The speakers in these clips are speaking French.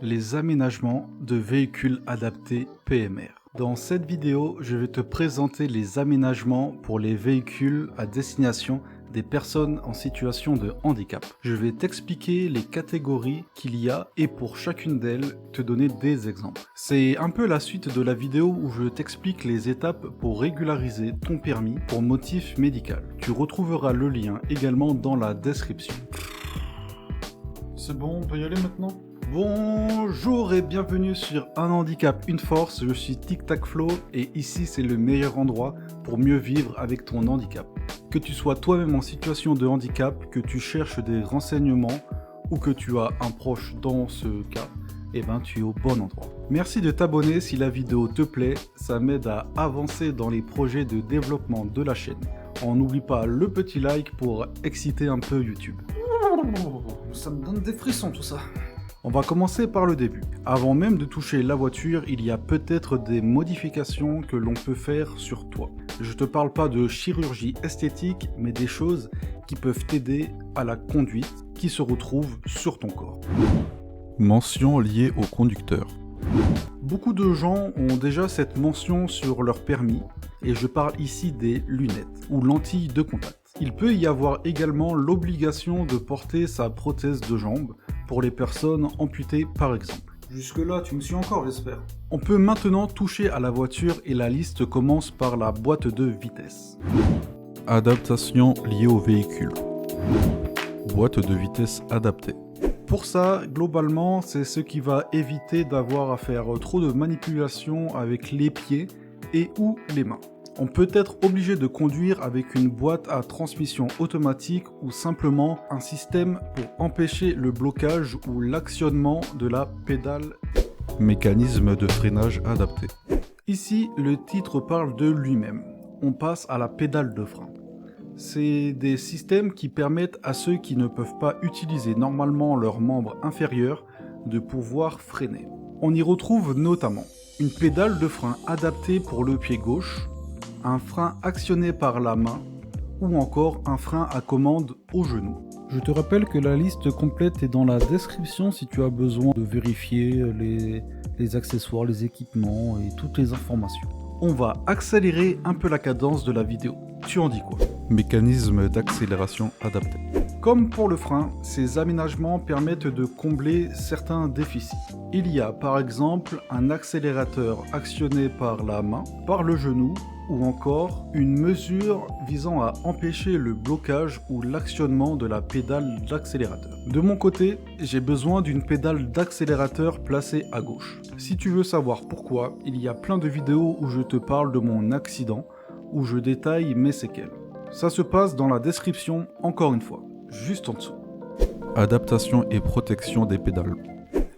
Les aménagements de véhicules adaptés PMR. Dans cette vidéo, je vais te présenter les aménagements pour les véhicules à destination des personnes en situation de handicap. Je vais t'expliquer les catégories qu'il y a et pour chacune d'elles, te donner des exemples. C'est un peu la suite de la vidéo où je t'explique les étapes pour régulariser ton permis pour motif médical. Tu retrouveras le lien également dans la description. C'est bon, on peut y aller maintenant ? Bonjour et bienvenue sur Un handicap, une force, je suis Tic Tac Flo et ici c'est le meilleur endroit pour mieux vivre avec ton handicap. Que tu sois toi-même en situation de handicap, que tu cherches des renseignements ou que tu as un proche dans ce cas, tu es au bon endroit. Merci de t'abonner si la vidéo te plaît, ça m'aide à avancer dans les projets de développement de la chaîne. On n'oublie pas le petit like pour exciter un peu YouTube. Ça me donne des frissons tout ça. On va commencer par le début. Avant même de toucher la voiture, il y a peut-être des modifications que l'on peut faire sur toi. Je te parle pas de chirurgie esthétique, mais des choses qui peuvent t'aider à la conduite qui se retrouvent sur ton corps. Mention liée au conducteur. Beaucoup de gens ont déjà cette mention sur leur permis, et je parle ici des lunettes ou lentilles de contact. Il peut y avoir également l'obligation de porter sa prothèse de jambe pour les personnes amputées par exemple. Jusque-là, tu me suis encore, j'espère. On peut maintenant toucher à la voiture et la liste commence par la boîte de vitesse. Adaptation liée au véhicule. Boîte de vitesse adaptée. Pour ça, globalement, c'est ce qui va éviter d'avoir à faire trop de manipulations avec les pieds et ou les mains. On peut être obligé de conduire avec une boîte à transmission automatique ou simplement un système pour empêcher le blocage ou l'actionnement de la pédale. Mécanisme de freinage adapté. Ici, le titre parle de lui-même. On passe à la pédale de frein. C'est des systèmes qui permettent à ceux qui ne peuvent pas utiliser normalement leurs membres inférieurs de pouvoir freiner. On y retrouve notamment une pédale de frein adaptée pour le pied gauche, un frein actionné par la main ou encore un frein à commande au genou. Je te rappelle que la liste complète est dans la description si tu as besoin de vérifier les accessoires, les équipements et toutes les informations. On va accélérer un peu la cadence de la vidéo. Tu en dis quoi ? Mécanisme d'accélération adapté. Comme pour le frein, ces aménagements permettent de combler certains déficits. Il y a par exemple un accélérateur actionné par la main, par le genou, ou encore une mesure visant à empêcher le blocage ou l'actionnement de la pédale d'accélérateur. De mon côté, j'ai besoin d'une pédale d'accélérateur placée à gauche. Si tu veux savoir pourquoi, il y a plein de vidéos où je te parle de mon accident, où je détaille mes séquelles. Ça se passe dans la description, encore une fois, juste en dessous. Adaptation et protection des pédales.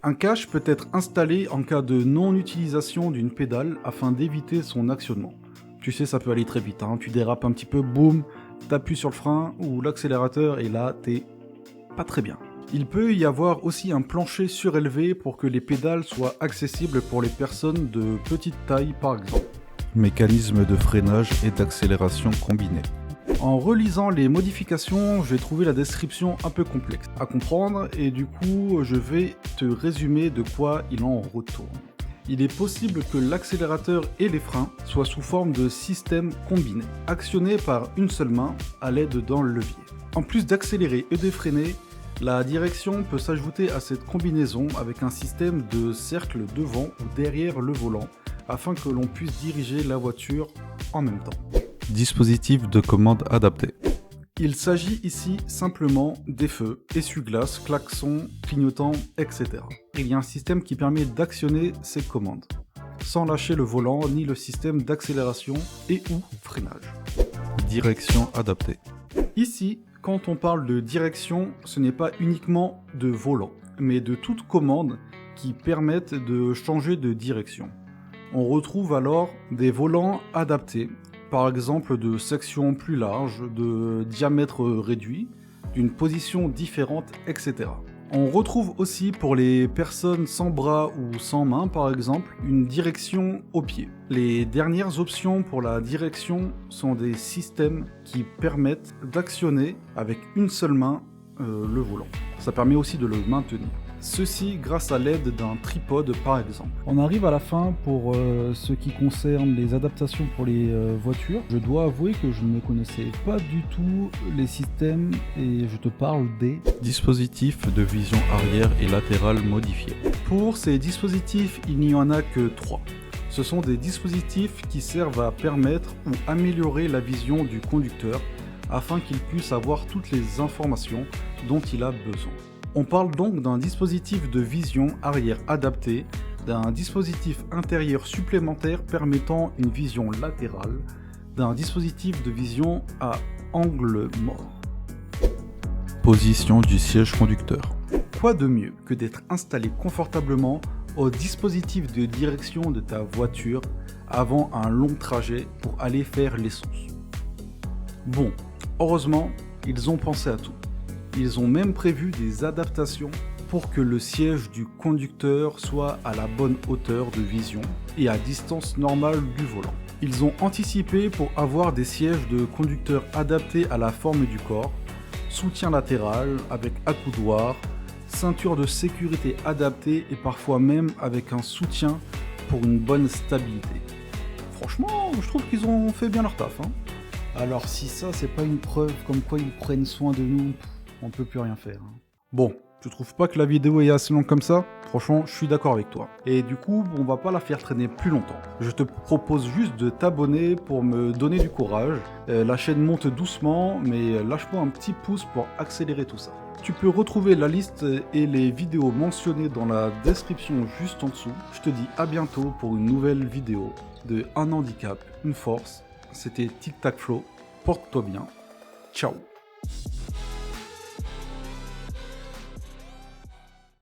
Un cache peut être installé en cas de non-utilisation d'une pédale afin d'éviter son actionnement. Tu sais, ça peut aller très vite, tu dérapes un petit peu, boum, t'appuies sur le frein ou l'accélérateur et là, t'es pas très bien. Il peut y avoir aussi un plancher surélevé pour que les pédales soient accessibles pour les personnes de petite taille par exemple. Mécanisme de freinage et d'accélération combiné. En relisant les modifications, j'ai trouvé la description un peu complexe à comprendre et du coup, je vais te résumer de quoi il en retourne. Il est possible que l'accélérateur et les freins soient sous forme de système combiné, actionné par une seule main à l'aide d'un levier. En plus d'accélérer et de freiner, la direction peut s'ajouter à cette combinaison avec un système de cercle devant ou derrière le volant afin que l'on puisse diriger la voiture en même temps. Dispositif de commande adapté. Il s'agit ici simplement des feux, essuie-glaces, klaxons, clignotants, etc. Il y a un système qui permet d'actionner ces commandes, sans lâcher le volant ni le système d'accélération et ou freinage. Direction adaptée. Ici, quand on parle de direction, ce n'est pas uniquement de volant, mais de toute commande qui permettent de changer de direction. On retrouve alors des volants adaptés, par exemple de sections plus larges, de diamètre réduit, d'une position différente, etc. On retrouve aussi pour les personnes sans bras ou sans main par exemple, une direction au pied. Les dernières options pour la direction sont des systèmes qui permettent d'actionner avec une seule main le volant. Ça permet aussi de le maintenir. Ceci grâce à l'aide d'un tripode par exemple. On arrive à la fin pour ce qui concerne les adaptations pour les voitures. Je dois avouer que je ne connaissais pas du tout les systèmes et je te parle des dispositifs de vision arrière et latérale modifiés. Pour ces dispositifs, il n'y en a que 3. Ce sont des dispositifs qui servent à permettre ou améliorer la vision du conducteur afin qu'il puisse avoir toutes les informations dont il a besoin. On parle donc d'un dispositif de vision arrière adapté, d'un dispositif intérieur supplémentaire permettant une vision latérale, d'un dispositif de vision à angle mort. Position du siège conducteur. Quoi de mieux que d'être installé confortablement au dispositif de direction de ta voiture avant un long trajet pour aller faire l'essence. Bon, heureusement, ils ont pensé à tout. Ils ont même prévu des adaptations pour que le siège du conducteur soit à la bonne hauteur de vision et à distance normale du volant. Ils ont anticipé pour avoir des sièges de conducteur adaptés à la forme du corps, soutien latéral avec accoudoir, ceinture de sécurité adaptée et parfois même avec un soutien pour une bonne stabilité. Franchement, je trouve qu'ils ont fait bien leur taf. Alors si ça c'est pas une preuve comme quoi ils prennent soin de nous, on peut plus rien faire. Bon, tu trouves pas que la vidéo est assez longue comme ça? Franchement, je suis d'accord avec toi. Et du coup, on va pas la faire traîner plus longtemps. Je te propose juste de t'abonner pour me donner du courage. La chaîne monte doucement, mais lâche-moi un petit pouce pour accélérer tout ça. Tu peux retrouver la liste et les vidéos mentionnées dans la description juste en dessous. Je te dis à bientôt pour une nouvelle vidéo de Un handicap, une force. C'était Tic Tac Flow. Porte-toi bien. Ciao.